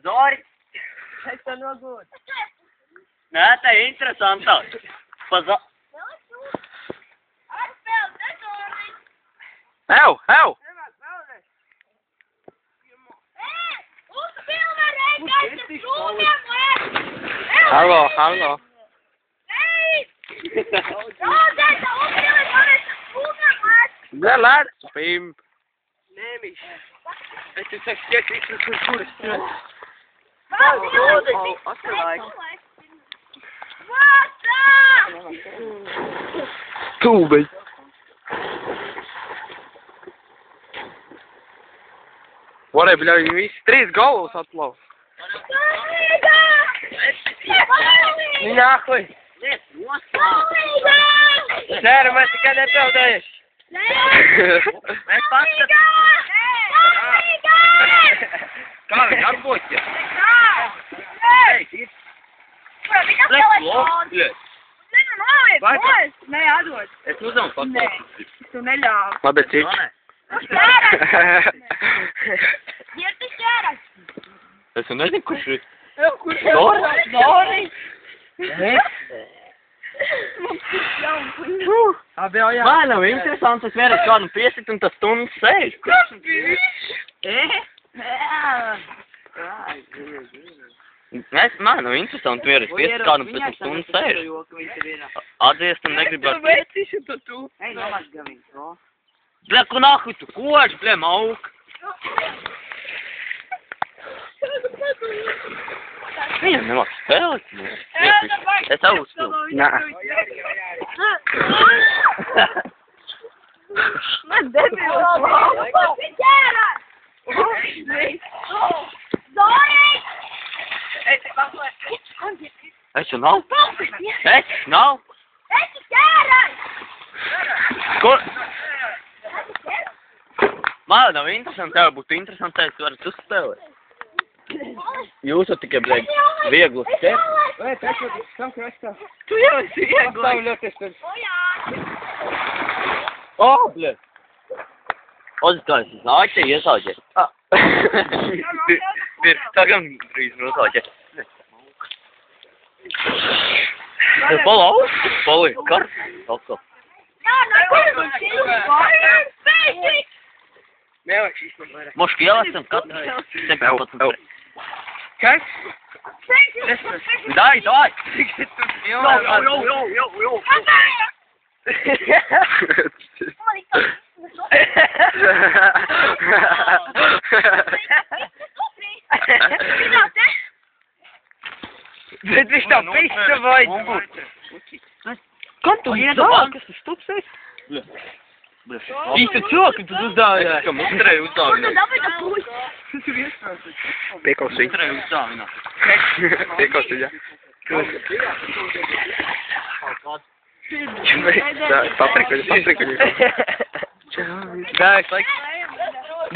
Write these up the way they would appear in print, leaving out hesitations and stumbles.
Zori! Tas tev nogūt. Nē, tā ir interesantāk. Paza... Ew! Hallo. Bля, laat, spim. Nemiš. Es tu saki, tiek visas kultūras. Atklāj. Tūbeļ. Varēja, bļa, viņi visi 3 galvas atlaus. Nāhuj. Sēra, mēs tikai nepeldējuši. Mēs paskatām. Kā viņi atboķi? Nē, atdod. Es uzdevu paskatām. Tu neļāvi. Labi, cik. Es nezinu, kurš ir. Kurš Zori? Zori? Man nav interesants, es vienreiz kādam piesit un tas stundas sēž. Man nav interesanti vienreiz piesit kādam pēc tam stundas sēž. Atdziest un negribētu. Ej, nomaz gavīt, o. Bļa, ko nahuj tu kož, bļa, mauk. Viņam nemāk spēlēt. Es augstu. Nā. Man debils. Zori! Es jau nav. Kur? Man nav interesanti, tev būtu interesanti, tu varat uzspēlēt. Jūs jau tikai, bļa, viegli ķer. Vai, tas jau tam krastā. Tu jau esi viegli. O, bļa. Ozi, kā es nāķi, iesāķi. Tagad drīz nosāķi. Poli, kar. Moški ielasam katru 17. Kas? Dai! Jo. Bet viņš tā pista vai? Kā tu iedāvi? Kas tu stupsēs? Īsti cilvēki, tu uzdāvināt. Es kā mutrēju uzdāvināt. Piekausī. Mutrēju uzdāvināt. Piekausī, jā. Paprikuļi.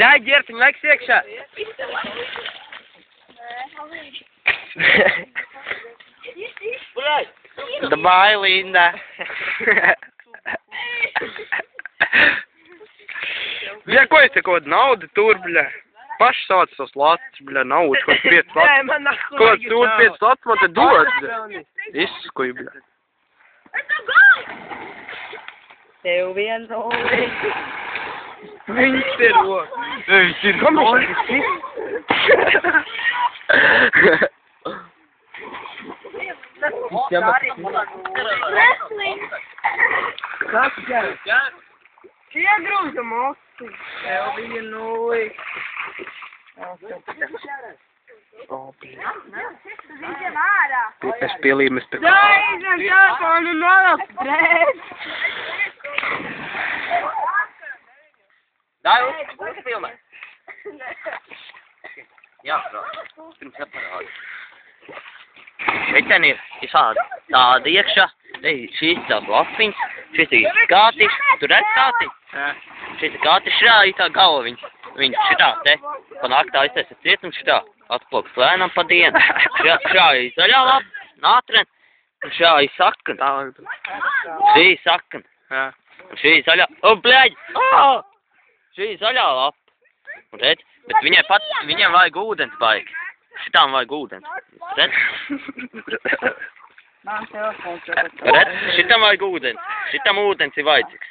Dai, ģertiņ, laiks iekšā. Давай, Linda. Bļa, ko es te kaut naudu tur, bļa? Paši sauc tos latus, bļa, naudu, kaut 5 latus. Ko tur 5 latus man te dod, bļa? Izskuj, bļa. Tev viens oli. Viņš te rok. Viņš ir noli. Kas ģēr? Iegrūza moci. Tev viens oli. Es pielīmes te. Telefonu nolak prēs. Dai, uzfilmē. Jā, pirms neparādi. Šeit ir tāda iekšā. Šīs tās lapiņas, šis ir kātiņš, tu redz kātiņš? Šis ir kātiņš, šitā ir tā galva viņš šitā, te, pa naktā iztaisa cietums šitā, atploks lēnām pa dienu. Šā ir zaļā lapa, nātren, un šā ir sakana. Šī ir sakana. Un šī ir zaļā, o, bļaļ! Šī ir zaļā lapa. Redz, bet viņiem vajag ūdens baigi. Šitām vajag ūdens. Redz? Redz, šitam vajag ūdens. Šitam ūdens ir vajadzīgs.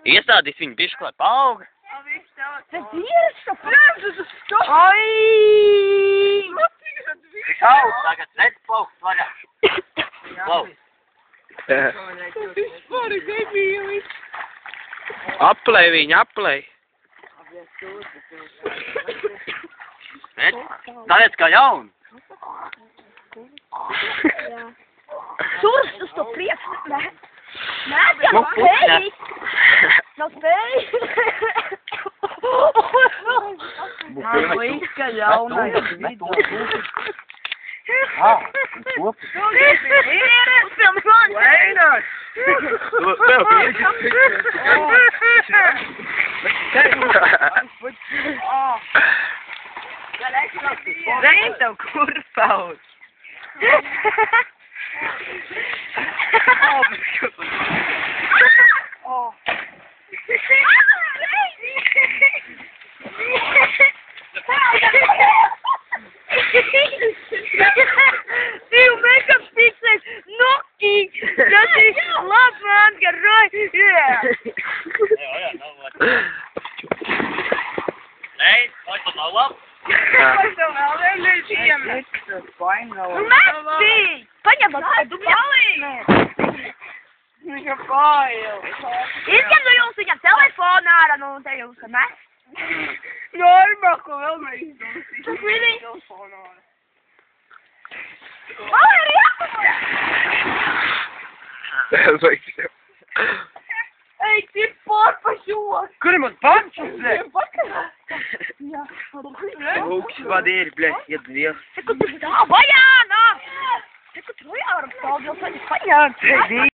Iestādīs viņu bišķi, lai paauga. Tas ir Ai! Tagad redz plaukt vaļā. Plaukt. Aplej viņu, aplej. Redz, tāliec kā jauni. Surs uz to priekšu. Nē, jau spēj. Nav spēj. Man līdz, ka jaunais video. Zem tev kurpaut. Tev make-up fixes Noki. Tas ir labāk garoj. Nē, vai tu nav labi? Mesti! Paņem tu palīdzi! Izņem no jums viņam telefonu ārā, nu te jūs mest. Normā, ko vēl mēs izdomāsim. Tas vidī? Arī jāpapēc! Ej, ти порпашot! Kur ir mans pančus, bļa? Jā. Lūks vadīri, bļa, iet Dievs. Teku tu tā, vajāna! Teku tu vajāna, paldies, paņēmt.